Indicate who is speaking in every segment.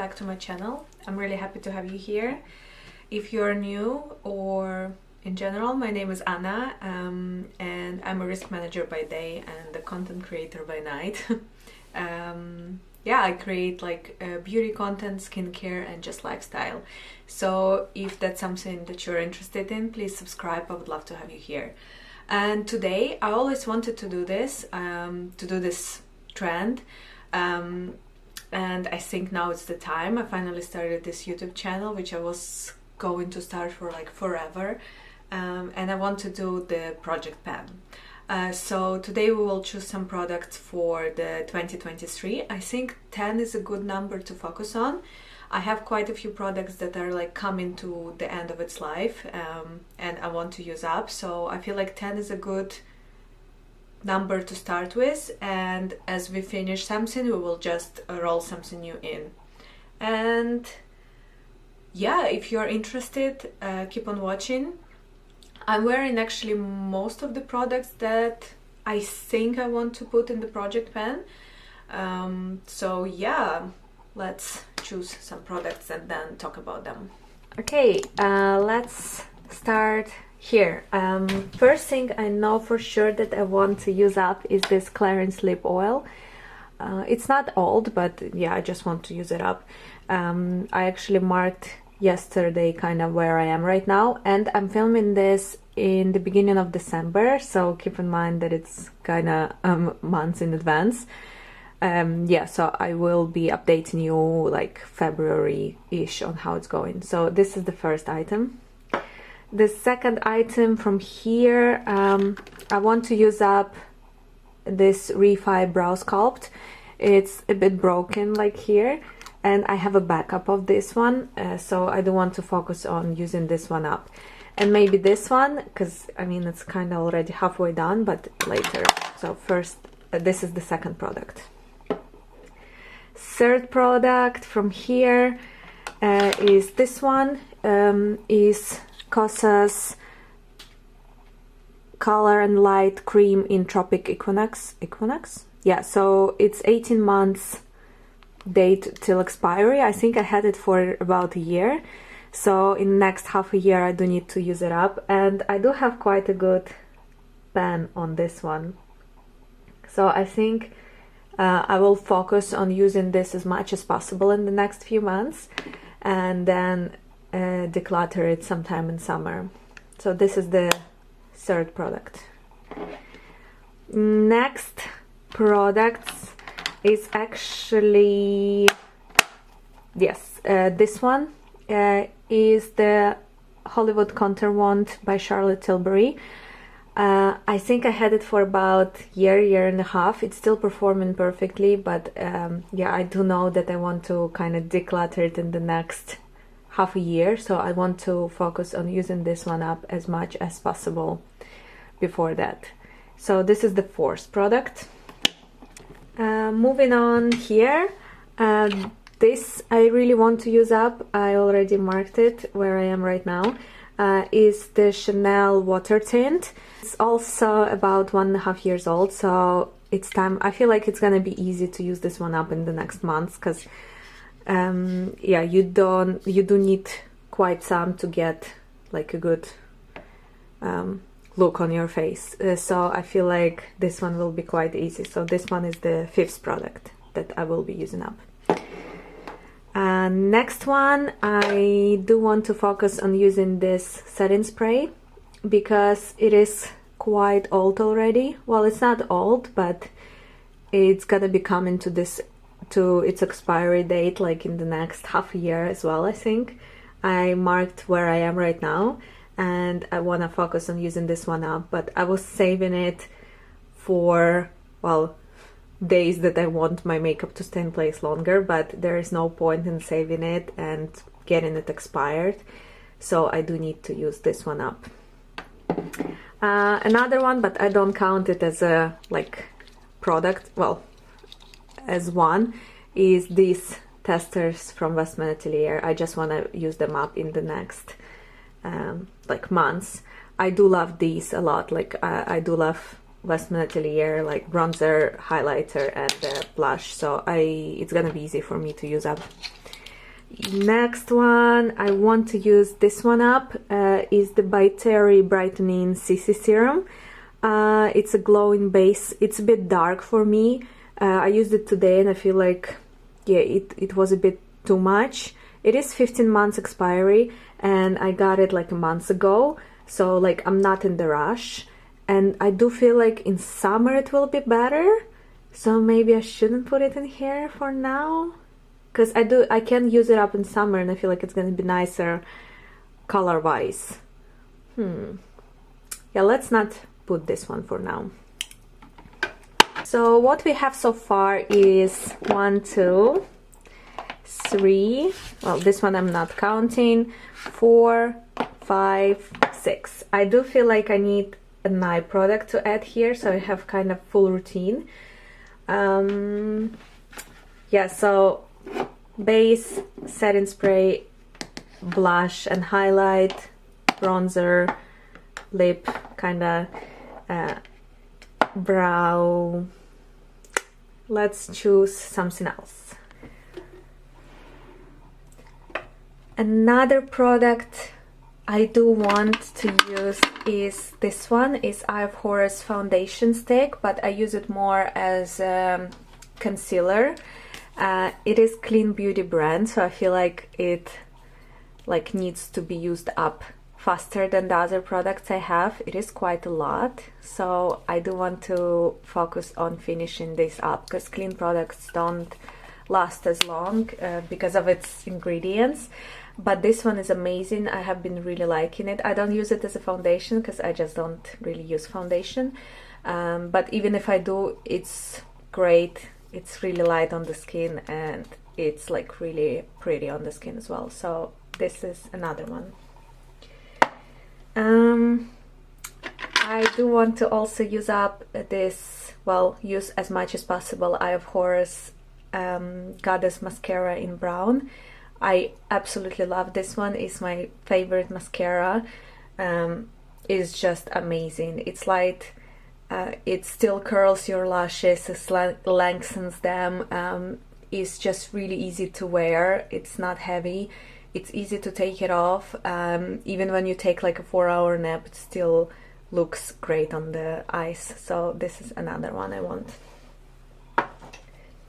Speaker 1: back to my channel. I'm really happy to have you here. If you're new or in general, my name is Anna, and I'm a risk manager by day and a content creator by night. Yeah, I create like beauty content, skincare and just lifestyle. So if that's something that you're interested in, please subscribe. I would love to have you here. And today I always wanted to do this trend, and I think now it's the time. I finally started this YouTube channel, which I was going to start for like forever, and I want to do the project pen. So today we will choose some products for the 2023. I think 10 is a good number to focus on. I have quite a few products that are like coming to the end of its life, and I want to use up. So I feel like 10 is a good number to start with, and as we finish something, we will just roll something new in. And yeah, if you're interested, keep on watching. I'm wearing actually most of the products that I think I want to put in the project pen. So yeah, let's choose some products and then talk about them. Okay, let's start here. First thing I know for sure that I want to use up is this Clarins lip oil. It's not old, but yeah, I just want to use it up. I actually marked yesterday kind of where I am right now, and I'm filming this in the beginning of December, so keep in mind that it's kind of months in advance. Yeah, so I will be updating you like February-ish on how it's going. So this is the first item. The second item from here, I want to use up this Refi Brow Sculpt. It's a bit broken like here, and I have a backup of this one, so I do want to focus on using this one up. And maybe this one, because I mean it's kind of already halfway done, but later. So first, this is the second product. Third product from here is this one, is Kosas Color and Light Cream in Tropic Equinox. Yeah, so it's 18 months date till expiry. I think I had it for about a year, so in the next half a year I do need to use it up, and I do have quite a good pen on this one, so I think I will focus on using this as much as possible in the next few months, and then declutter it sometime in summer. So this is the third product. Next products is actually, yes, this one is the Hollywood Contour Wand by Charlotte Tilbury. I think I had it for about year and a half. It's still performing perfectly, but yeah, I do know that I want to kind of declutter it in the next half a year, so I want to focus on using this one up as much as possible before that. So this is the fourth product. Moving on here, this I really want to use up. I already marked it where I am right now. Is the Chanel Water Tint. It's also about 1.5 years old, so it's time. I feel like it's gonna be easy to use this one up in the next months, because yeah, you do need quite some to get like a good look on your face, so I feel like this one will be quite easy. So this one is the fifth product that I will be using up. Next one, I do want to focus on using this setting spray, because it is quite old already. Well, it's not old, but it's gonna be coming to its expiry date like in the next half a year as well. I think I marked where I am right now, and I want to focus on using this one up, but I was saving it for, well, days that I want my makeup to stay in place longer, but there is no point in saving it and getting it expired, so I do need to use this one up. Another one, but I don't count it as a like product, well, as one, is these testers from Westman Atelier. I just want to use them up in the next like months. I do love these a lot. Like I do love Westman Atelier, like bronzer, highlighter and blush, so it's gonna be easy for me to use up. Next one, I want to use this one up, is the by Terry Brightening CC Serum. It's a glowing base. It's a bit dark for me. I used it today and I feel like, yeah, it was a bit too much. It is 15 months expiry and I got it like a month ago, so like I'm not in the rush. And I do feel like in summer it will be better, so maybe I shouldn't put it in here for now. Because I can use it up in summer and I feel like it's gonna be nicer color-wise. Yeah, let's not put this one for now. So what we have so far is 1, 2, 3, well, this one I'm not counting, 4, 5, 6. I do feel like I need an eye product to add here, so I have kind of full routine. Yeah, so base, setting spray, blush and highlight, bronzer, lip, kinda brow. Let's choose something else. Another product I do want to use is this one, is Eye of Horus foundation stick, but I use it more as concealer. It is Clean Beauty brand, so I feel like it like needs to be used up faster than the other products I have. It is quite a lot, so I do want to focus on finishing this up, because clean products don't last as long because of its ingredients. But this one is amazing. I have been really liking it. I don't use it as a foundation because I just don't really use foundation, but even if I do, it's great. It's really light on the skin and it's like really pretty on the skin as well. So this is another one. I do want to also use up this, well, use as much as possible, Eye of Horus Goddess mascara in brown. I absolutely love this one. It's my favorite mascara. It's just amazing. It's light. It still curls your lashes, it lengthens them. It's just really easy to wear. It's not heavy. It's easy to take it off. Even when you take like a 4-hour nap, it still looks great on the eyes. So this is another one I want.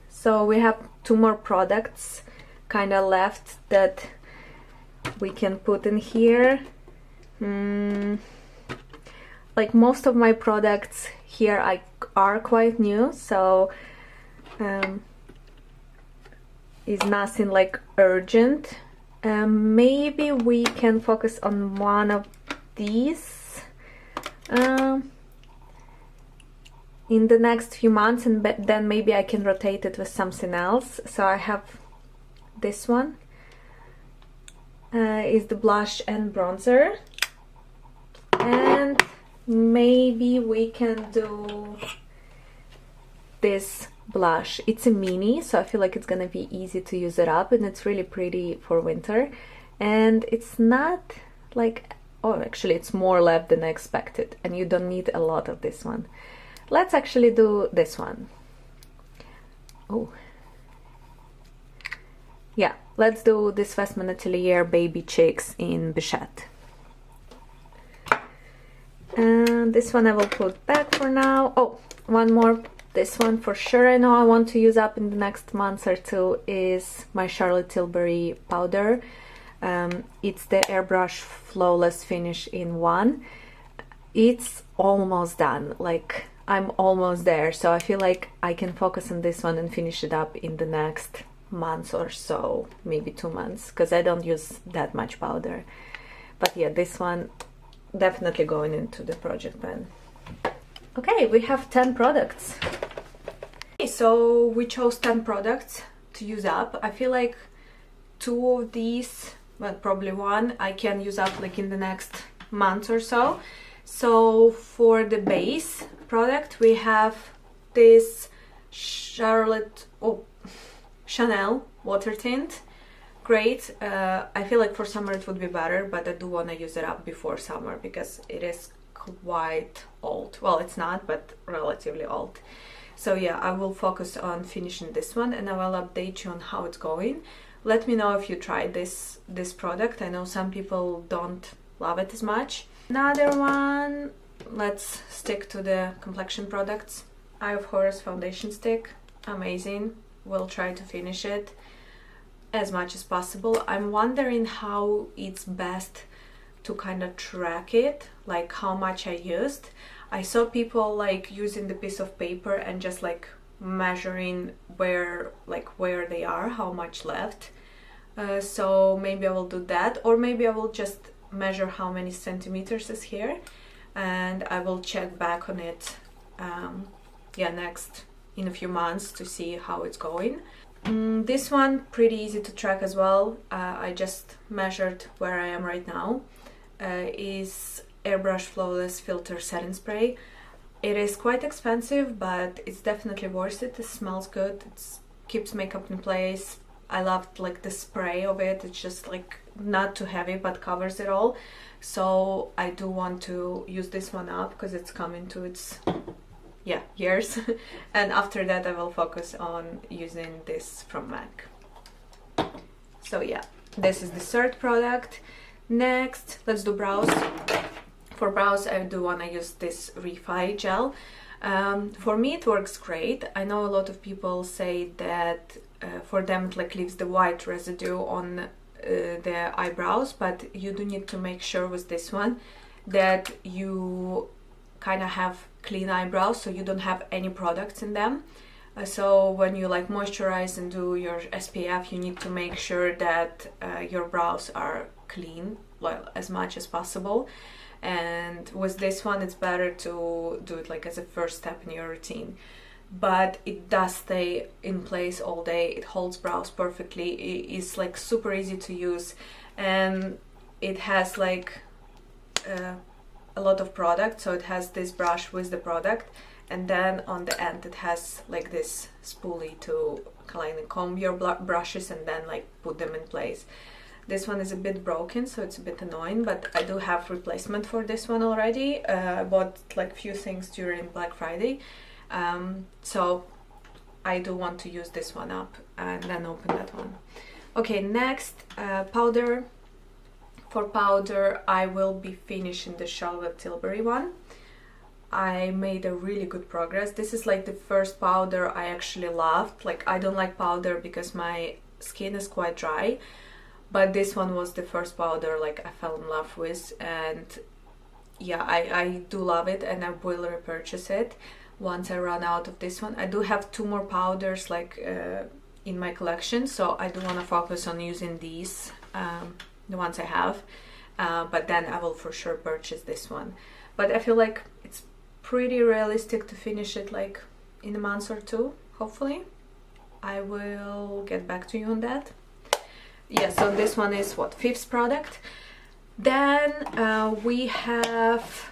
Speaker 1: So we have 2 more products kind of left that we can put in here. Like most of my products here are quite new, so it's nothing like urgent. Maybe we can focus on one of these in the next few months, and then maybe I can rotate it with something else. So I have this one, is the blush and bronzer, and maybe we can do this blush. It's a mini, so I feel like it's gonna be easy to use it up, and it's really pretty for winter. And it's not like, oh, actually it's more left than I expected, and you don't need a lot of this one. Let's actually do this one. Oh yeah, let's do this Westman Atelier Baby Chicks in Bichette. And this one I will put back for now. Oh, one more. This one for sure I know I want to use up in the next month or two is my Charlotte Tilbury powder. It's the Airbrush Flawless Finish in 1. It's almost done, like I'm almost there, so I feel like I can focus on this one and finish it up in the next month or so, maybe 2 months, because I don't use that much powder. But yeah, this one definitely going into the project pan. Okay, we have 10 products. Okay, so we chose 10 products to use up. I feel like 2 of these, well, probably 1, I can use up like in the next month or so. So for the base product, we have this Chanel water tint. Great. I feel like for summer it would be better, but I do want to use it up before summer because it is quite old. Well, it's not, but relatively old. So yeah, I will focus on finishing this one and I will update you on how it's going. Let me know if you tried this product. I know some people don't love it as much. Another one, let's stick to the complexion products. Eye of Horus foundation stick, amazing. We'll try to finish it as much as possible. I'm wondering how it's best to kind of track it, like how much I used. I saw people like using the piece of paper and just like measuring where they are, how much left. So maybe I will do that, or maybe I will just measure how many centimeters is here, and I will check back on it next in a few months to see how it's going. This one pretty easy to track as well. I just measured where I am right now. Is Airbrush Flawless Filter Setting Spray. It is quite expensive, but it's definitely worth it. It smells good, it keeps makeup in place. I loved like the spray of it. It's just like not too heavy but covers it all. So I do want to use this one up because it's coming to its years. And after that I will focus on using this from MAC. So yeah, this is the third product. Next, let's do brows. For brows, I do want to use this Refi gel. For me, it works great. I know a lot of people say that for them it like leaves the white residue on the eyebrows, but you do need to make sure with this one that you kind of have clean eyebrows, so you don't have any products in them. So when you like moisturize and do your SPF, you need to make sure that your brows are clean, well, as much as possible. And with this one it's better to do it like as a first step in your routine, but it does stay in place all day. It holds brows perfectly. It is like super easy to use, and it has like a lot of product. So it has this brush with the product, and then on the end it has like this spoolie to kind of comb your brushes and then like put them in place. This one is a bit broken, so it's a bit annoying, but I do have replacement for this one already. I bought like few things during Black Friday, so I do want to use this one up and then open that one. Okay, next, powder. For powder, I will be finishing the Charlotte Tilbury one. I made a really good progress. This is like the first powder I actually loved. Like, I don't like powder because my skin is quite dry, but this one was the first powder like I fell in love with, and yeah, I do love it, and I will repurchase it once I run out of this one. I do have 2 more powders like in my collection, so I do want to focus on using these, the ones I have, but then I will for sure purchase this one. But I feel like it's pretty realistic to finish it like in a month or 2, hopefully. I will get back to you on that. Yeah, so this one is what, 5th product. Then we have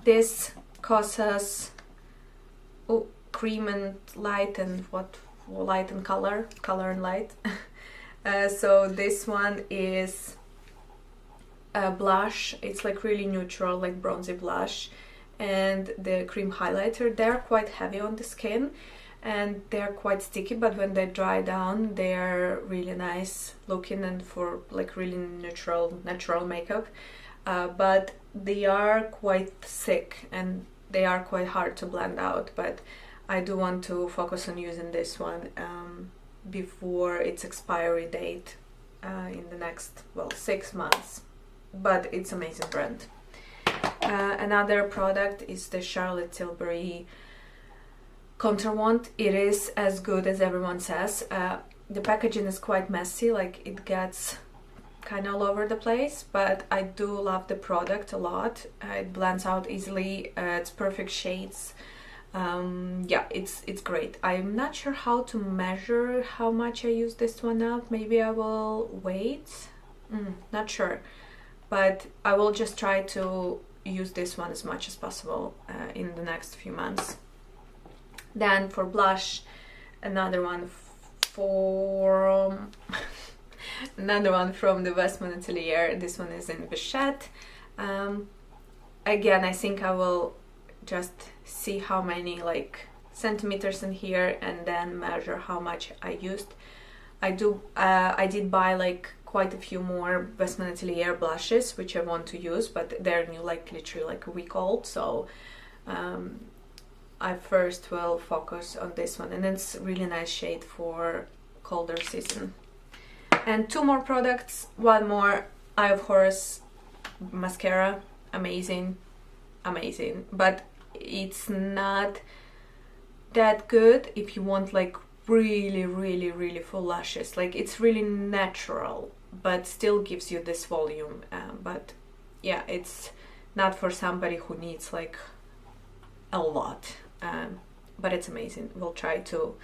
Speaker 1: this Kosas cream and light, and what, light and color and light. So this one is a blush. It's like really neutral, like bronzy blush, and the cream highlighter. They're quite heavy on the skin and they're quite sticky, but when they dry down they're really nice looking and for like really natural makeup, but they are quite thick and they are quite hard to blend out. But I do want to focus on using this one before its expiry date in the next 6 months, but it's amazing brand. Another product is the Charlotte Tilbury contour wand. It is as good as everyone says. The packaging is quite messy, like it gets kind of all over the place, but I do love the product a lot. It blends out easily. It's perfect shades. Yeah, it's great. I'm not sure how to measure how much I use this one up. Maybe I will wait. Not sure, but I will just try to use this one as much as possible in the next few months. Then for blush, another one from the Westman Atelier. This one is in Bichette. Again, I think I will just see how many like centimeters in here and then measure how much I used. I did buy like quite a few more Westman Atelier blushes, which I want to use, but they're new, like literally like a week old. So I first will focus on this one, and it's really nice shade for colder season. And two more products. One more Eye of Horus mascara, amazing, but it's not that good if you want like really full lashes. Like it's really natural but still gives you this volume, but yeah, it's not for somebody who needs like a lot, but it's amazing. We'll try to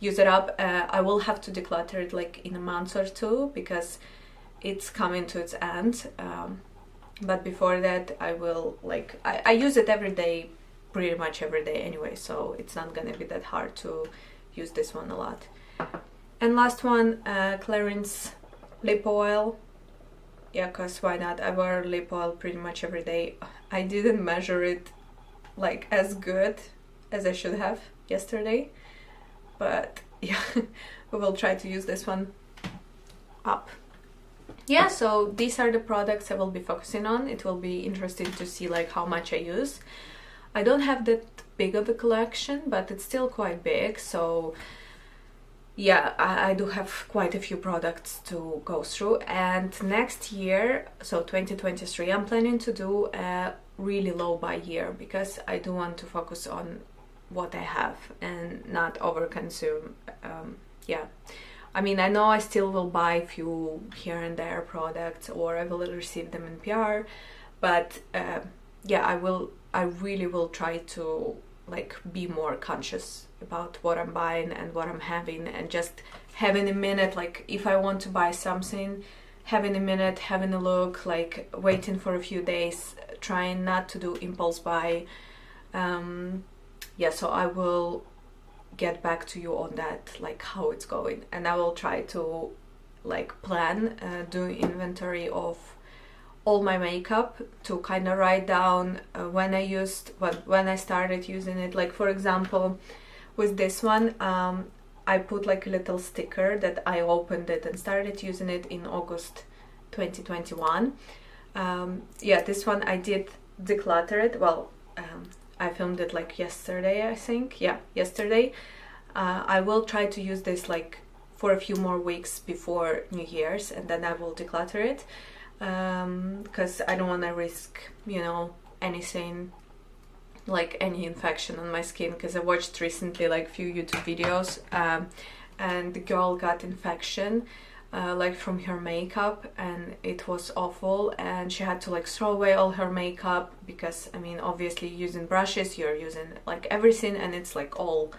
Speaker 1: use it up. I will have to declutter it like in a month or two because it's coming to its end, but before that I will like I use it every day, pretty much every day anyway, so it's not gonna be that hard to use this one a lot. And last one, Clarins lip oil. Yeah, cause why not? I wear lip oil pretty much every day. I didn't measure it like as good as I should have yesterday, but yeah, we will try to use this one up. Yeah, so these are the products I will be focusing on. It will be interesting to see like how much I use. I don't have that big of a collection, but it's still quite big, so yeah, I do have quite a few products to go through. And next year, so 2023, I'm planning to do a really low buy year because I do want to focus on what I have and not overconsume. Yeah, I mean, I know I still will buy a few here and there products, or I will receive them in PR, but yeah, I really will try to like be more conscious about what I'm buying and what I'm having, and just having a minute, like if I want to buy something, having a minute, having a look, like waiting for a few days, trying not to do impulse buy. Yeah, so I will get back to you on that, like how it's going, and I will try to like plan doing inventory of all my makeup, to kind of write down when I started using it. Like for example, with this one, I put like a little sticker that I opened it and started using it in August 2021. Yeah, this one I did declutter it. Well, I filmed it like yesterday, I think. Yeah, yesterday. I will try to use this like for a few more weeks before New Year's, and then I will declutter it, because I don't want to risk, you know, anything like any infection on my skin, because I watched recently like few YouTube videos, and the girl got infection like from her makeup, and it was awful, and she had to like throw away all her makeup because, I mean, obviously using brushes, you're using like everything, and it's like all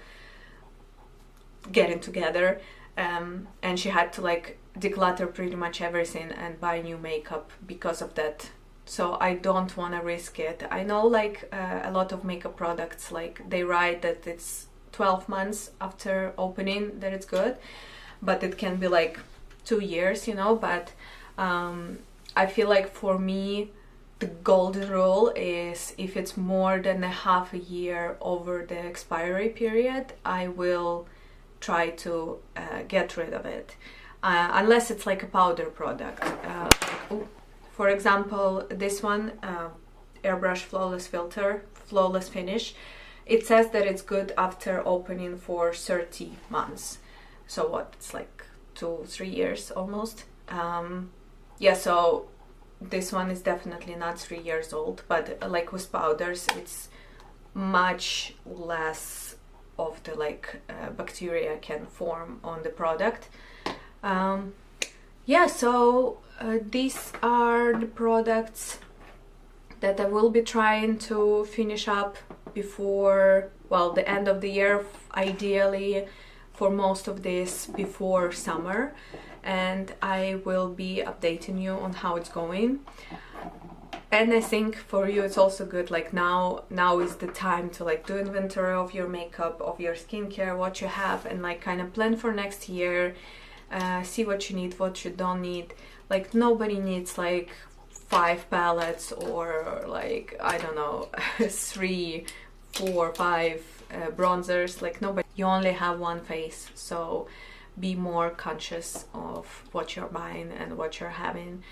Speaker 1: getting together, and she had to like declutter pretty much everything and buy new makeup because of that. So I don't want to risk it. I know like a lot of makeup products, like they write that it's 12 months after opening that it's good, but it can be like 2 years, you know. But I feel like for me the golden rule is if it's more than a half a year over the expiry period, I will try to get rid of it, unless it's like a powder product. For example, this one, Airbrush Flawless Filter, Flawless Finish, it says that it's good after opening for 30 months. So what, it's like 2-3 years almost. Yeah, so this one is definitely not 3 years old, but like with powders, it's much less of the like bacteria can form on the product. Yeah, so these are the products that I will be trying to finish up before, well, the end of the year, ideally for most of this before summer, and I will be updating you on how it's going. And I think for you it's also good, like now is the time to like do inventory of your makeup, of your skincare, what you have, and like kind of plan for next year, see what you need, what you don't need. Like nobody needs like 5 palettes or like, I don't know, 3, 4, 5 bronzers. Like nobody, you only have one face, so be more conscious of what you're buying and what you're having.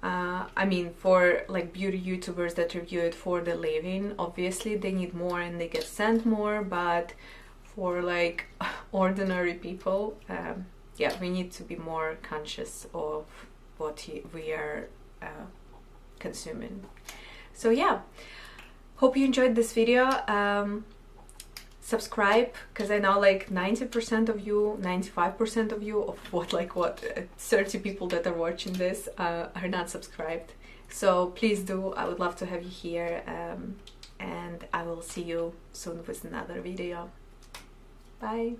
Speaker 1: I mean, for like beauty YouTubers that review it for the living, obviously they need more and they get sent more, but for like ordinary people, yeah, we need to be more conscious of what we are consuming. So yeah, hope you enjoyed this video. Subscribe, because I know like 90% of you, 95% of you, of what 30 people that are watching this are not subscribed. So please do, I would love to have you here, and I will see you soon with another video. Bye.